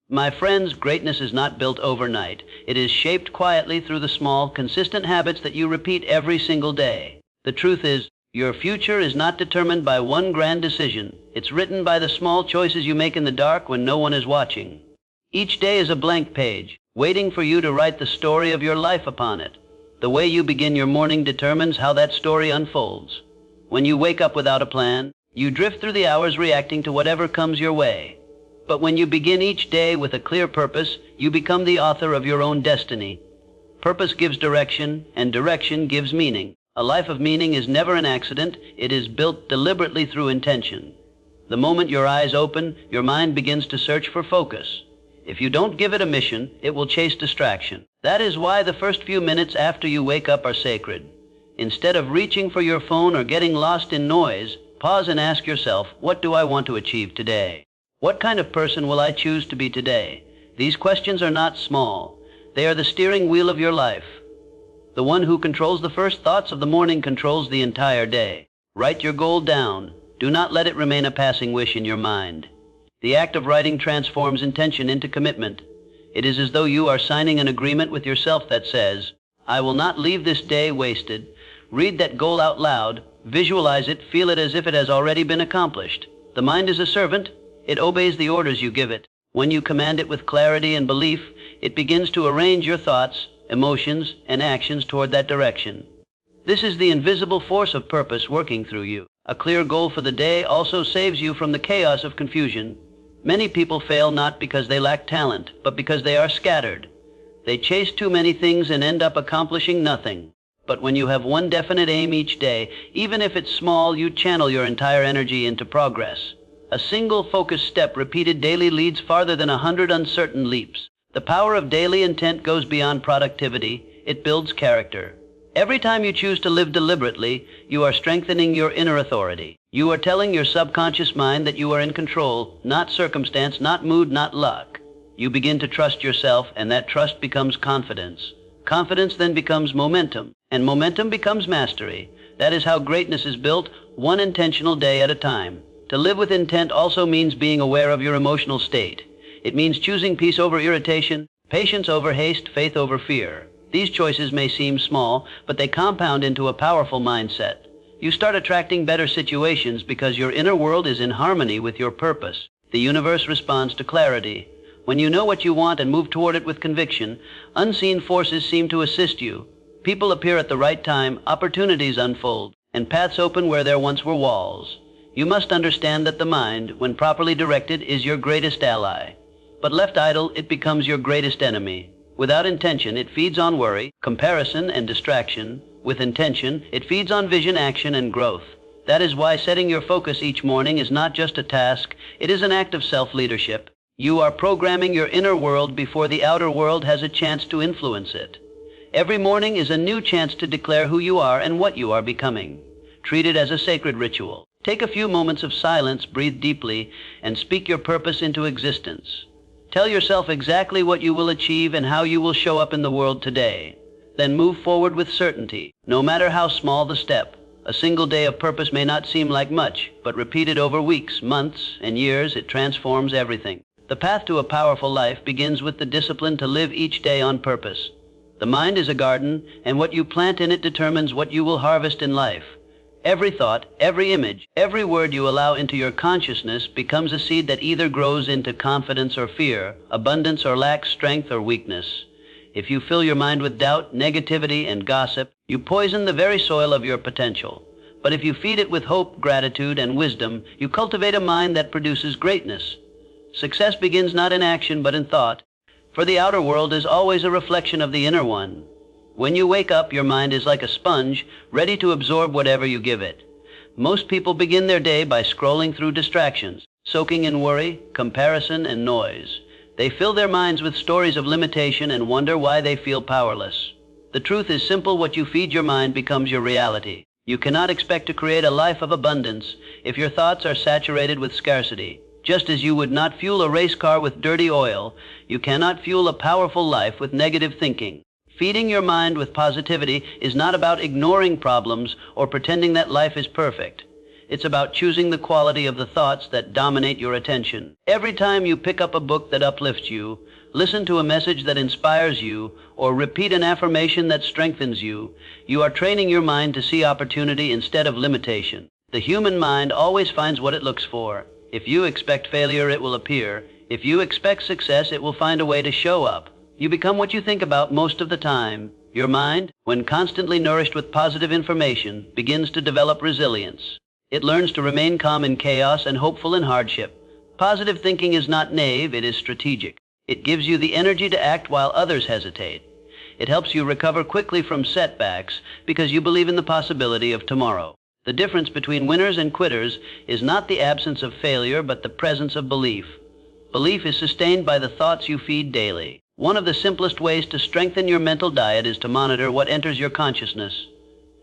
My friends, greatness is not built overnight. It is shaped quietly through the small, consistent habits that you repeat every single day. The truth is, your future is not determined by one grand decision. It's written by the small choices you make in the dark when no one is watching. Each day is a blank page, waiting for you to write the story of your life upon it. The way you begin your morning determines how that story unfolds. When you wake up without a plan, you drift through the hours reacting to whatever comes your way. But when you begin each day with a clear purpose, you become the author of your own destiny. Purpose gives direction, and direction gives meaning. A life of meaning is never an accident. It is built deliberately through intention. The moment your eyes open, your mind begins to search for focus. If you don't give it a mission, it will chase distraction. That is why the first few minutes after you wake up are sacred. Instead of reaching for your phone or getting lost in noise, pause and ask yourself, what do I want to achieve today? What kind of person will I choose to be today? These questions are not small. They are the steering wheel of your life. The one who controls the first thoughts of the morning controls the entire day. Write your goal down. Do not let it remain a passing wish in your mind. The act of writing transforms intention into commitment. It is as though you are signing an agreement with yourself that says, I will not leave this day wasted. Read that goal out loud, visualize it, feel it as if it has already been accomplished. The mind is a servant. It obeys the orders you give it. When you command it with clarity and belief, it begins to arrange your thoughts, emotions, and actions toward that direction. This is the invisible force of purpose working through you. A clear goal for the day also saves you from the chaos of confusion. Many people fail not because they lack talent, but because they are scattered. They chase too many things and end up accomplishing nothing. But when you have one definite aim each day, even if it's small, you channel your entire energy into progress. A single focused step repeated daily leads farther than 100 uncertain leaps. The power of daily intent goes beyond productivity. It builds character. Every time you choose to live deliberately, you are strengthening your inner authority. You are telling your subconscious mind that you are in control, not circumstance, not mood, not luck. You begin to trust yourself, and that trust becomes confidence. Confidence then becomes momentum, and momentum becomes mastery. That is how greatness is built, one intentional day at a time. To live with intent also means being aware of your emotional state. It means choosing peace over irritation, patience over haste, faith over fear. These choices may seem small, but they compound into a powerful mindset. You start attracting better situations because your inner world is in harmony with your purpose. The universe responds to clarity. When you know what you want and move toward it with conviction, unseen forces seem to assist you. People appear at the right time, opportunities unfold, and paths open where there once were walls. You must understand that the mind, when properly directed, is your greatest ally. But left idle, it becomes your greatest enemy. Without intention, it feeds on worry, comparison, and distraction. With intention, it feeds on vision, action, and growth. That is why setting your focus each morning is not just a task, it is an act of self-leadership. You are programming your inner world before the outer world has a chance to influence it. Every morning is a new chance to declare who you are and what you are becoming. Treat it as a sacred ritual. Take a few moments of silence, breathe deeply, and speak your purpose into existence. Tell yourself exactly what you will achieve and how you will show up in the world today. Then move forward with certainty, no matter how small the step. A single day of purpose may not seem like much, but repeated over weeks, months, and years, it transforms everything. The path to a powerful life begins with the discipline to live each day on purpose. The mind is a garden, and what you plant in it determines what you will harvest in life. Every thought, every image, every word you allow into your consciousness becomes a seed that either grows into confidence or fear, abundance or lack, strength or weakness. If you fill your mind with doubt, negativity, and gossip, you poison the very soil of your potential. But if you feed it with hope, gratitude, and wisdom, you cultivate a mind that produces greatness. Success begins not in action but in thought, for the outer world is always a reflection of the inner one. When you wake up, your mind is like a sponge, ready to absorb whatever you give it. Most people begin their day by scrolling through distractions, soaking in worry, comparison, and noise. They fill their minds with stories of limitation and wonder why they feel powerless. The truth is simple: what you feed your mind becomes your reality. You cannot expect to create a life of abundance if your thoughts are saturated with scarcity. Just as you would not fuel a race car with dirty oil, you cannot fuel a powerful life with negative thinking. Feeding your mind with positivity is not about ignoring problems or pretending that life is perfect. It's about choosing the quality of the thoughts that dominate your attention. Every time you pick up a book that uplifts you, listen to a message that inspires you, or repeat an affirmation that strengthens you, you are training your mind to see opportunity instead of limitation. The human mind always finds what it looks for. If you expect failure, it will appear. If you expect success, it will find a way to show up. You become what you think about most of the time. Your mind, when constantly nourished with positive information, begins to develop resilience. It learns to remain calm in chaos and hopeful in hardship. Positive thinking is not naive, it is strategic. It gives you the energy to act while others hesitate. It helps you recover quickly from setbacks because you believe in the possibility of tomorrow. The difference between winners and quitters is not the absence of failure, but the presence of belief. Belief is sustained by the thoughts you feed daily. One of the simplest ways to strengthen your mental diet is to monitor what enters your consciousness.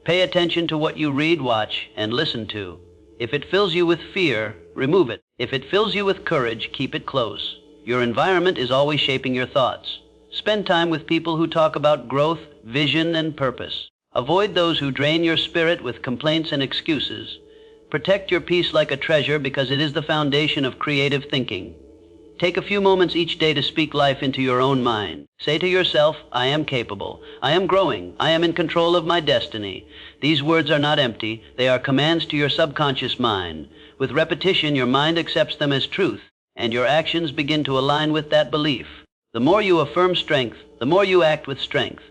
Pay attention to what you read, watch, and listen to. If it fills you with fear, remove it. If it fills you with courage, keep it close. Your environment is always shaping your thoughts. Spend time with people who talk about growth, vision, and purpose. Avoid those who drain your spirit with complaints and excuses. Protect your peace like a treasure because it is the foundation of creative thinking. Take a few moments each day to speak life into your own mind. Say to yourself, I am capable. I am growing. I am in control of my destiny. These words are not empty. They are commands to your subconscious mind. With repetition, your mind accepts them as truth, and your actions begin to align with that belief. The more you affirm strength, the more you act with strength.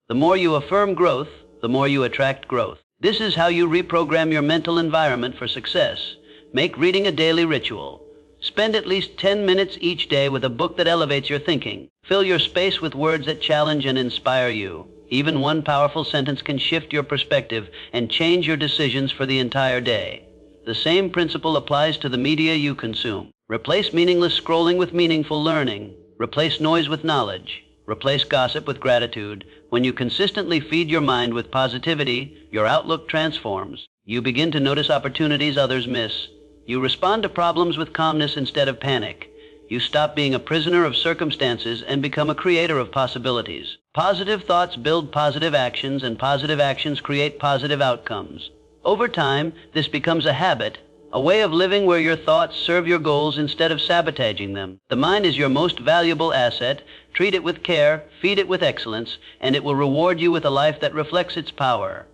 The more you affirm growth, the more you attract growth. This is how you reprogram your mental environment for success. Make reading a daily ritual. Spend at least 10 minutes each day with a book that elevates your thinking. Fill your space with words that challenge and inspire you. Even one powerful sentence can shift your perspective and change your decisions for the entire day. The same principle applies to the media you consume. Replace meaningless scrolling with meaningful learning. Replace noise with knowledge. Replace gossip with gratitude. When you consistently feed your mind with positivity, your outlook transforms. You begin to notice opportunities others miss. You respond to problems with calmness instead of panic. You stop being a prisoner of circumstances and become a creator of possibilities. Positive thoughts build positive actions, and positive actions create positive outcomes. Over time, this becomes a habit, a way of living where your thoughts serve your goals instead of sabotaging them. The mind is your most valuable asset. Treat it with care, feed it with excellence, and it will reward you with a life that reflects its power.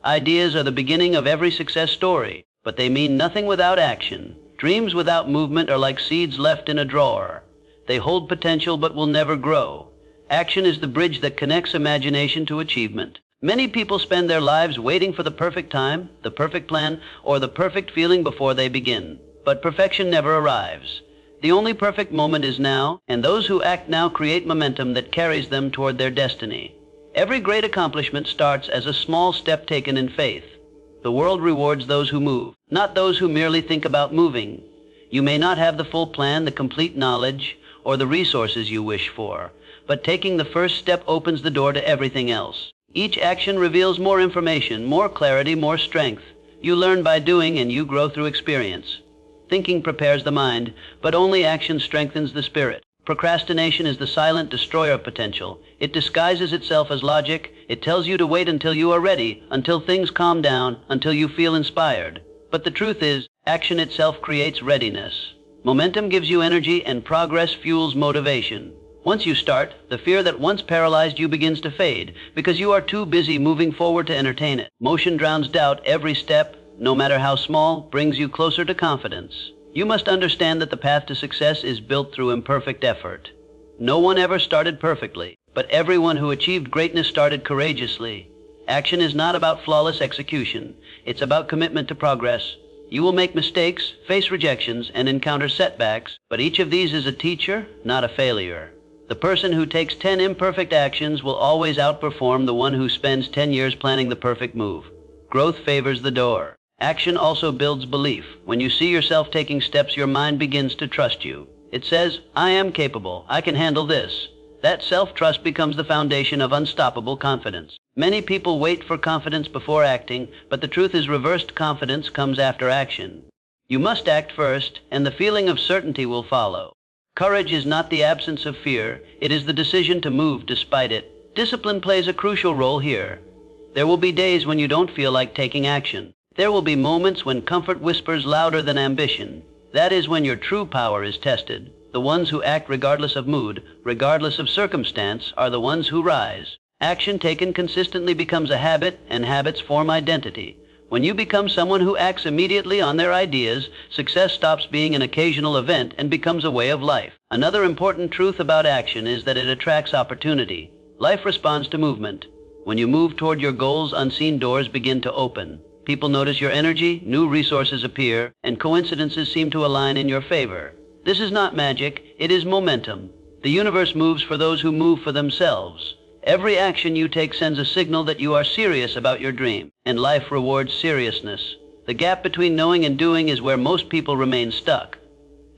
Ideas are the beginning of every success story, but they mean nothing without action. Dreams without movement are like seeds left in a drawer. They hold potential but will never grow. Action is the bridge that connects imagination to achievement. Many people spend their lives waiting for the perfect time, the perfect plan, or the perfect feeling before they begin. But perfection never arrives. The only perfect moment is now, and those who act now create momentum that carries them toward their destiny. Every great accomplishment starts as a small step taken in faith. The world rewards those who move, not those who merely think about moving. You may not have the full plan, the complete knowledge, or the resources you wish for, but taking the first step opens the door to everything else. Each action reveals more information, more clarity, more strength. You learn by doing, and you grow through experience. Thinking prepares the mind, but only action strengthens the spirit. Procrastination is the silent destroyer of potential. It disguises itself as logic. It tells you to wait until you are ready, until things calm down, until you feel inspired. But the truth is, action itself creates readiness. Momentum gives you energy, and progress fuels motivation. Once you start, the fear that once paralyzed you begins to fade, because you are too busy moving forward to entertain it. Motion drowns doubt. Every step, no matter how small, brings you closer to confidence. You must understand that the path to success is built through imperfect effort. No one ever started perfectly, but everyone who achieved greatness started courageously. Action is not about flawless execution. It's about commitment to progress. You will make mistakes, face rejections, and encounter setbacks, but each of these is a teacher, not a failure. The person who takes 10 imperfect actions will always outperform the one who spends 10 years planning the perfect move. Growth favors the door. Action also builds belief. When you see yourself taking steps, your mind begins to trust you. It says, I am capable. I can handle this. That self-trust becomes the foundation of unstoppable confidence. Many people wait for confidence before acting, but the truth is reversed confidence comes after action. You must act first, and the feeling of certainty will follow. Courage is not the absence of fear. It is the decision to move despite it. Discipline plays a crucial role here. There will be days when you don't feel like taking action. There will be moments when comfort whispers louder than ambition. That is when your true power is tested. The ones who act regardless of mood, regardless of circumstance, are the ones who rise. Action taken consistently becomes a habit, and habits form identity. When you become someone who acts immediately on their ideas, success stops being an occasional event and becomes a way of life. Another important truth about action is that it attracts opportunity. Life responds to movement. When you move toward your goals, unseen doors begin to open. People notice your energy, new resources appear, and coincidences seem to align in your favor. This is not magic, it is momentum. The universe moves for those who move for themselves. Every action you take sends a signal that you are serious about your dream, and life rewards seriousness. The gap between knowing and doing is where most people remain stuck.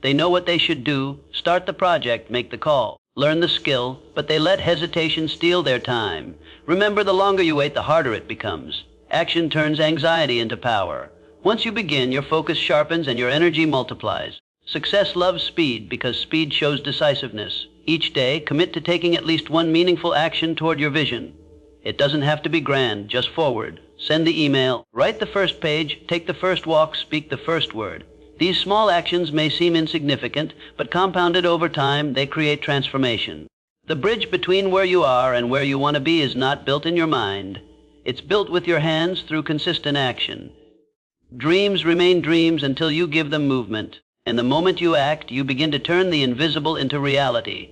They know what they should do, start the project, make the call, learn the skill, but they let hesitation steal their time. Remember, the longer you wait, the harder it becomes. Action turns anxiety into power. Once you begin, your focus sharpens and your energy multiplies. Success loves speed because speed shows decisiveness. Each day, commit to taking at least one meaningful action toward your vision. It doesn't have to be grand, just forward. Send the email, write the first page, take the first walk, speak the first word. These small actions may seem insignificant, but compounded over time, they create transformation. The bridge between where you are and where you want to be is not built in your mind. It's built with your hands through consistent action. Dreams remain dreams until you give them movement. And the moment you act, you begin to turn the invisible into reality.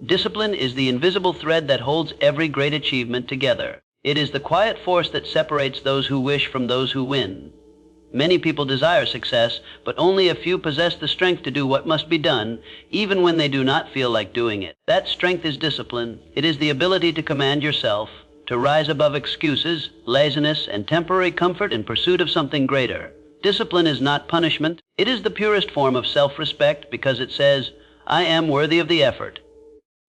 Discipline is the invisible thread that holds every great achievement together. It is the quiet force that separates those who wish from those who win. Many people desire success, but only a few possess the strength to do what must be done, even when they do not feel like doing it. That strength is discipline. It is the ability to command yourself, to rise above excuses, laziness, and temporary comfort in pursuit of something greater. Discipline is not punishment. It is the purest form of self-respect because it says, I am worthy of the effort.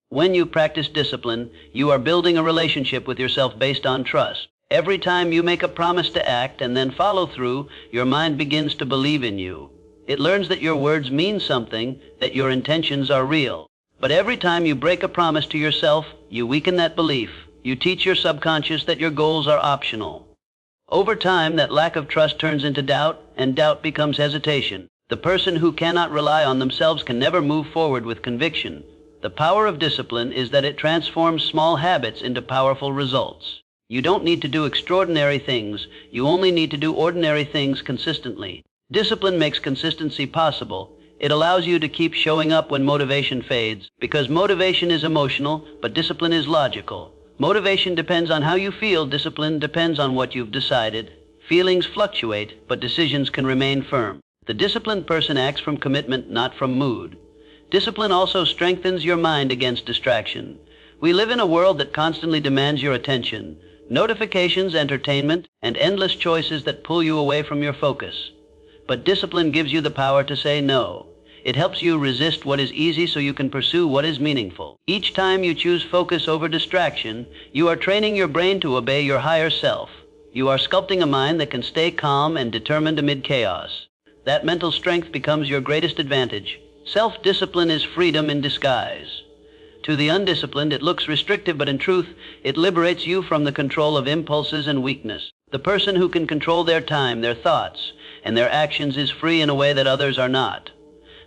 When you practice discipline, you are building a relationship with yourself based on trust. Every time you make a promise to act and then follow through, your mind begins to believe in you. It learns that your words mean something, that your intentions are real. But every time you break a promise to yourself, you weaken that belief. You teach your subconscious that your goals are optional. Over time, that lack of trust turns into doubt, and doubt becomes hesitation. The person who cannot rely on themselves can never move forward with conviction. The power of discipline is that it transforms small habits into powerful results. You don't need to do extraordinary things. You only need to do ordinary things consistently. Discipline makes consistency possible. It allows you to keep showing up when motivation fades, because motivation is emotional, but discipline is logical. Motivation depends on how you feel. Discipline depends on what you've decided. Feelings fluctuate, but decisions can remain firm. The disciplined person acts from commitment, not from mood. Discipline also strengthens your mind against distraction. We live in a world that constantly demands your attention. Notifications, entertainment, and endless choices that pull you away from your focus. But discipline gives you the power to say no. It helps you resist what is easy so you can pursue what is meaningful. Each time you choose focus over distraction, you are training your brain to obey your higher self. You are sculpting a mind that can stay calm and determined amid chaos. That mental strength becomes your greatest advantage. Self-discipline is freedom in disguise. To the undisciplined, it looks restrictive, but in truth, it liberates you from the control of impulses and weakness. The person who can control their time, their thoughts, and their actions is free in a way that others are not.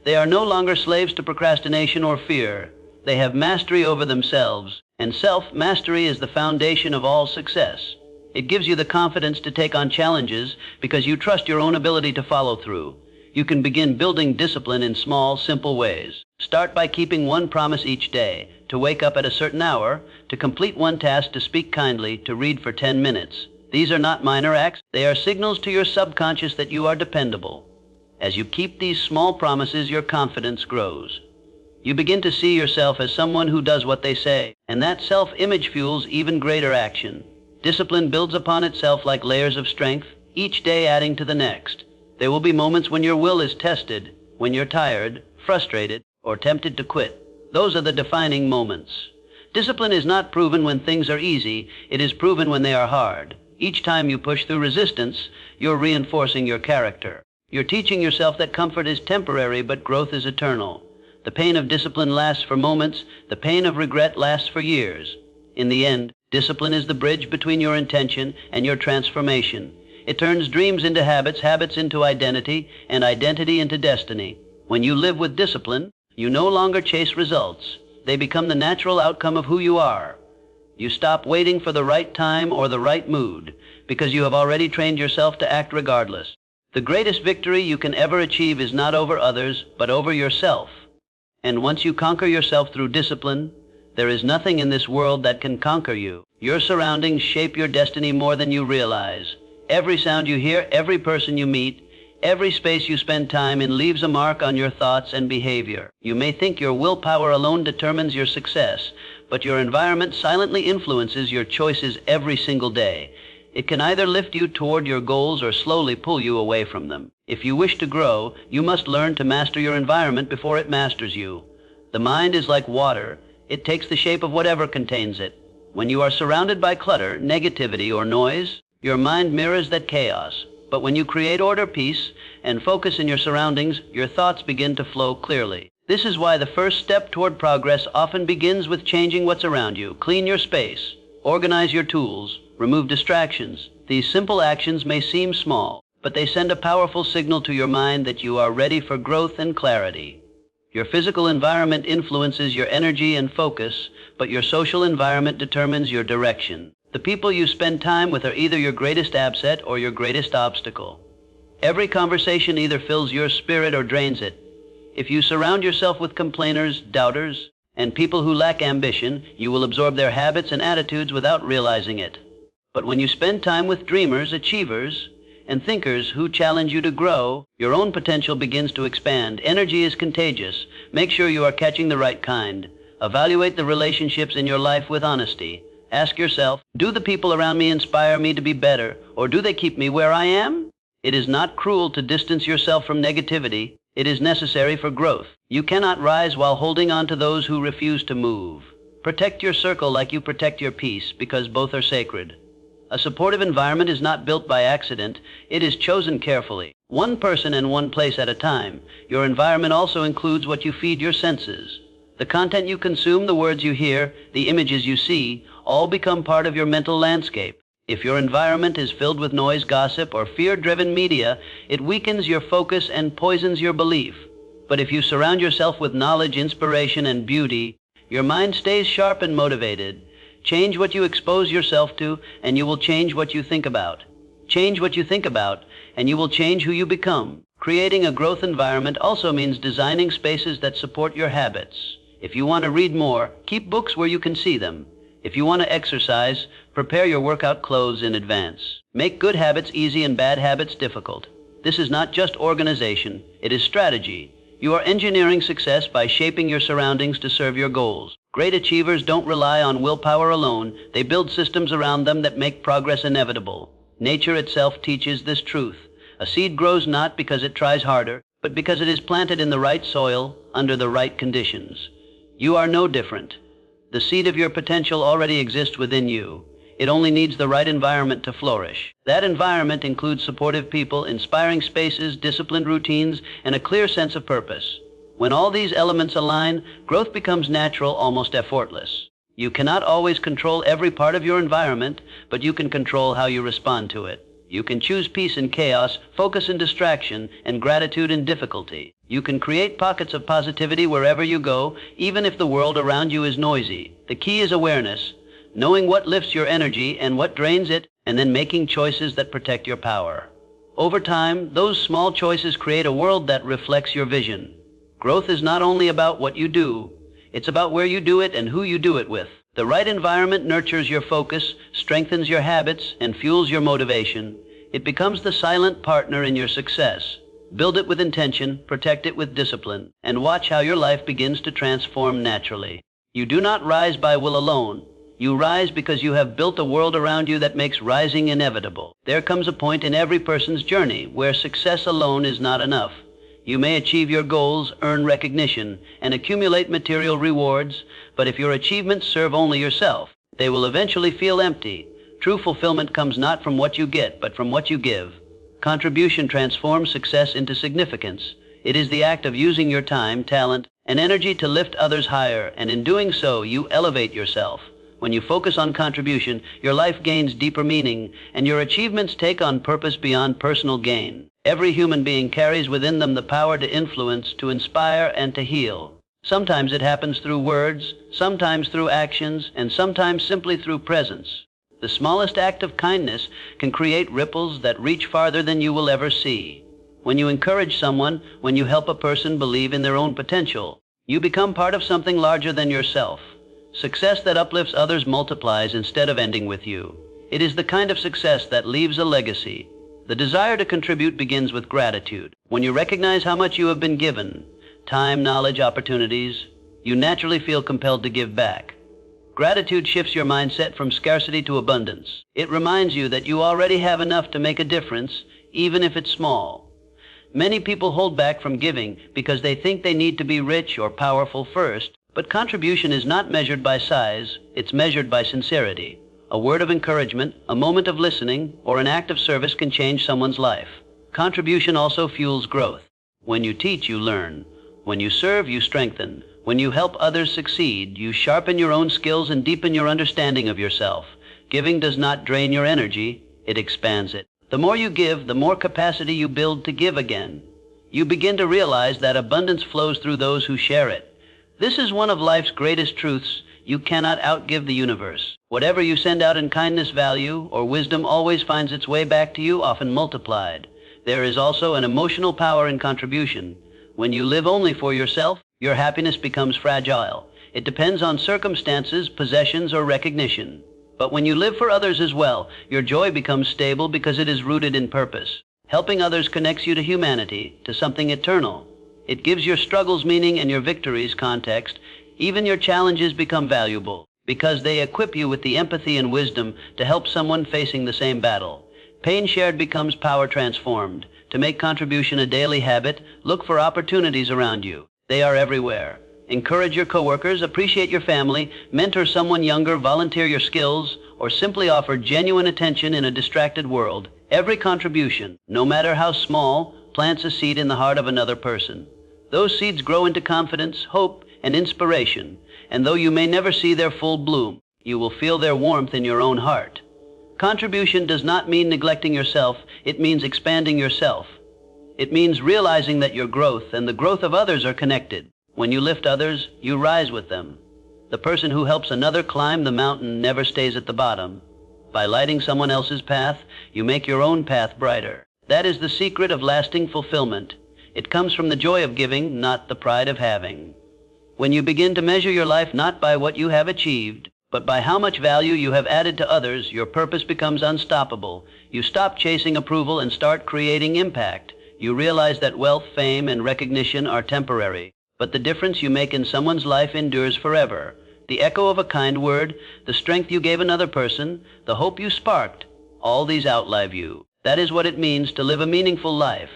They are no longer slaves to procrastination or fear. They have mastery over themselves, and self-mastery is the foundation of all success. It gives you the confidence to take on challenges because you trust your own ability to follow through. You can begin building discipline in small, simple ways. Start by keeping one promise each day, to wake up at a certain hour, to complete one task, to speak kindly, to read for 10 minutes. These are not minor acts. They are signals to your subconscious that you are dependable. As you keep these small promises, your confidence grows. You begin to see yourself as someone who does what they say, and that self-image fuels even greater action. Discipline builds upon itself like layers of strength, each day adding to the next. There will be moments when your will is tested, when you're tired, frustrated, or tempted to quit. Those are the defining moments. Discipline is not proven when things are easy, it is proven when they are hard. Each time you push through resistance, you're reinforcing your character. You're teaching yourself that comfort is temporary, but growth is eternal. The pain of discipline lasts for moments, the pain of regret lasts for years. In the end, discipline is the bridge between your intention and your transformation. It turns dreams into habits, habits into identity, and identity into destiny. When you live with discipline, you no longer chase results. They become the natural outcome of who you are. You stop waiting for the right time or the right mood, because you have already trained yourself to act regardless. The greatest victory you can ever achieve is not over others, but over yourself. And once you conquer yourself through discipline, there is nothing in this world that can conquer you. Your surroundings shape your destiny more than you realize. Every sound you hear, every person you meet, every space you spend time in leaves a mark on your thoughts and behavior. You may think your willpower alone determines your success, but your environment silently influences your choices every single day. It can either lift you toward your goals or slowly pull you away from them. If you wish to grow, you must learn to master your environment before it masters you. The mind is like water. It takes the shape of whatever contains it. When you are surrounded by clutter, negativity, or noise, your mind mirrors that chaos. But when you create order, peace, and focus in your surroundings, your thoughts begin to flow clearly. This is why the first step toward progress often begins with changing what's around you. Clean your space, organize your tools, remove distractions. These simple actions may seem small, but they send a powerful signal to your mind that you are ready for growth and clarity. Your physical environment influences your energy and focus, but your social environment determines your direction. The people you spend time with are either your greatest asset or your greatest obstacle. Every conversation either fills your spirit or drains it. If you surround yourself with complainers, doubters, and people who lack ambition, you will absorb their habits and attitudes without realizing it. But when you spend time with dreamers, achievers, and thinkers who challenge you to grow, your own potential begins to expand. Energy is contagious. Make sure you are catching the right kind. Evaluate the relationships in your life with honesty. Ask yourself, do the people around me inspire me to be better, or do they keep me where I am? It is not cruel to distance yourself from negativity. It is necessary for growth. You cannot rise while holding on to those who refuse to move. Protect your circle like you protect your peace, because both are sacred. A supportive environment is not built by accident. It is chosen carefully. One person and one place at a time. Your environment also includes what you feed your senses. The content you consume, the words you hear, the images you see, all become part of your mental landscape. If your environment is filled with noise, gossip, or fear-driven media, it weakens your focus and poisons your belief. But if you surround yourself with knowledge, inspiration, and beauty, your mind stays sharp and motivated. Change what you expose yourself to, and you will change what you think about. Change what you think about, and you will change who you become. Creating a growth environment also means designing spaces that support your habits. If you want to read more, keep books where you can see them. If you want to exercise, prepare your workout clothes in advance. Make good habits easy and bad habits difficult. This is not just organization, it is strategy. You are engineering success by shaping your surroundings to serve your goals. Great achievers don't rely on willpower alone. They build systems around them that make progress inevitable. Nature itself teaches this truth. A seed grows not because it tries harder, but because it is planted in the right soil, under the right conditions. You are no different. The seed of your potential already exists within you. It only needs the right environment to flourish. That environment includes supportive people, inspiring spaces, disciplined routines, and a clear sense of purpose. When all these elements align, growth becomes natural, almost effortless. You cannot always control every part of your environment, but you can control how you respond to it. You can choose peace in chaos, focus in distraction, and gratitude in difficulty. You can create pockets of positivity wherever you go, even if the world around you is noisy. The key is awareness, knowing what lifts your energy and what drains it, and then making choices that protect your power. Over time, those small choices create a world that reflects your vision. Growth is not only about what you do, it's about where you do it and who you do it with. The right environment nurtures your focus, strengthens your habits, and fuels your motivation. It becomes the silent partner in your success. Build it with intention, protect it with discipline, and watch how your life begins to transform naturally. You do not rise by will alone. You rise because you have built a world around you that makes rising inevitable. There comes a point in every person's journey where success alone is not enough. You may achieve your goals, earn recognition, and accumulate material rewards, but if your achievements serve only yourself, they will eventually feel empty. True fulfillment comes not from what you get, but from what you give. Contribution transforms success into significance. It is the act of using your time, talent, and energy to lift others higher, and in doing so, you elevate yourself. When you focus on contribution, your life gains deeper meaning, and your achievements take on purpose beyond personal gain. Every human being carries within them the power to influence, to inspire, and to heal. Sometimes it happens through words, sometimes through actions, and sometimes simply through presence. The smallest act of kindness can create ripples that reach farther than you will ever see. When you encourage someone, when you help a person believe in their own potential, you become part of something larger than yourself. Success that uplifts others multiplies instead of ending with you. It is the kind of success that leaves a legacy. The desire to contribute begins with gratitude. When you recognize how much you have been given, time, knowledge, opportunities, you naturally feel compelled to give back. Gratitude shifts your mindset from scarcity to abundance. It reminds you that you already have enough to make a difference, even if it's small. Many people hold back from giving because they think they need to be rich or powerful first, but contribution is not measured by size, it's measured by sincerity. A word of encouragement, a moment of listening, or an act of service can change someone's life. Contribution also fuels growth. When you teach, you learn. When you serve, you strengthen. When you help others succeed, you sharpen your own skills and deepen your understanding of yourself. Giving does not drain your energy, it expands it. The more you give, the more capacity you build to give again. You begin to realize that abundance flows through those who share it. This is one of life's greatest truths. You cannot outgive the universe. Whatever you send out in kindness, value, or wisdom always finds its way back to you, often multiplied. There is also an emotional power in contribution. When you live only for yourself, your happiness becomes fragile. It depends on circumstances, possessions, or recognition. But when you live for others as well, your joy becomes stable because it is rooted in purpose. Helping others connects you to humanity, to something eternal. It gives your struggles meaning and your victories context. Even your challenges become valuable because they equip you with the empathy and wisdom to help someone facing the same battle. Pain shared becomes power transformed. To make contribution a daily habit, look for opportunities around you. They are everywhere. Encourage your coworkers, appreciate your family, mentor someone younger, volunteer your skills, or simply offer genuine attention in a distracted world. Every contribution, no matter how small, plants a seed in the heart of another person. Those seeds grow into confidence, hope, and inspiration, and though you may never see their full bloom, you will feel their warmth in your own heart. Contribution does not mean neglecting yourself, it means expanding yourself. It means realizing that your growth and the growth of others are connected. When you lift others, you rise with them. The person who helps another climb the mountain never stays at the bottom. By lighting someone else's path, you make your own path brighter. That is the secret of lasting fulfillment. It comes from the joy of giving, not the pride of having. When you begin to measure your life not by what you have achieved, but by how much value you have added to others, your purpose becomes unstoppable. You stop chasing approval and start creating impact. You realize that wealth, fame, and recognition are temporary, but the difference you make in someone's life endures forever. The echo of a kind word, the strength you gave another person, the hope you sparked, all these outlive you. That is what it means to live a meaningful life.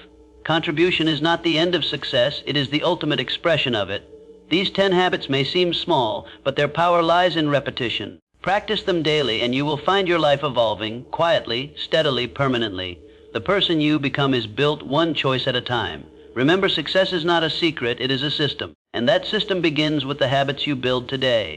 Contribution is not the end of success, it is the ultimate expression of it. These 10 habits may seem small, but their power lies in repetition. Practice them daily and you will find your life evolving, quietly, steadily, permanently. The person you become is built one choice at a time. Remember, success is not a secret, it is a system. And that system begins with the habits you build today.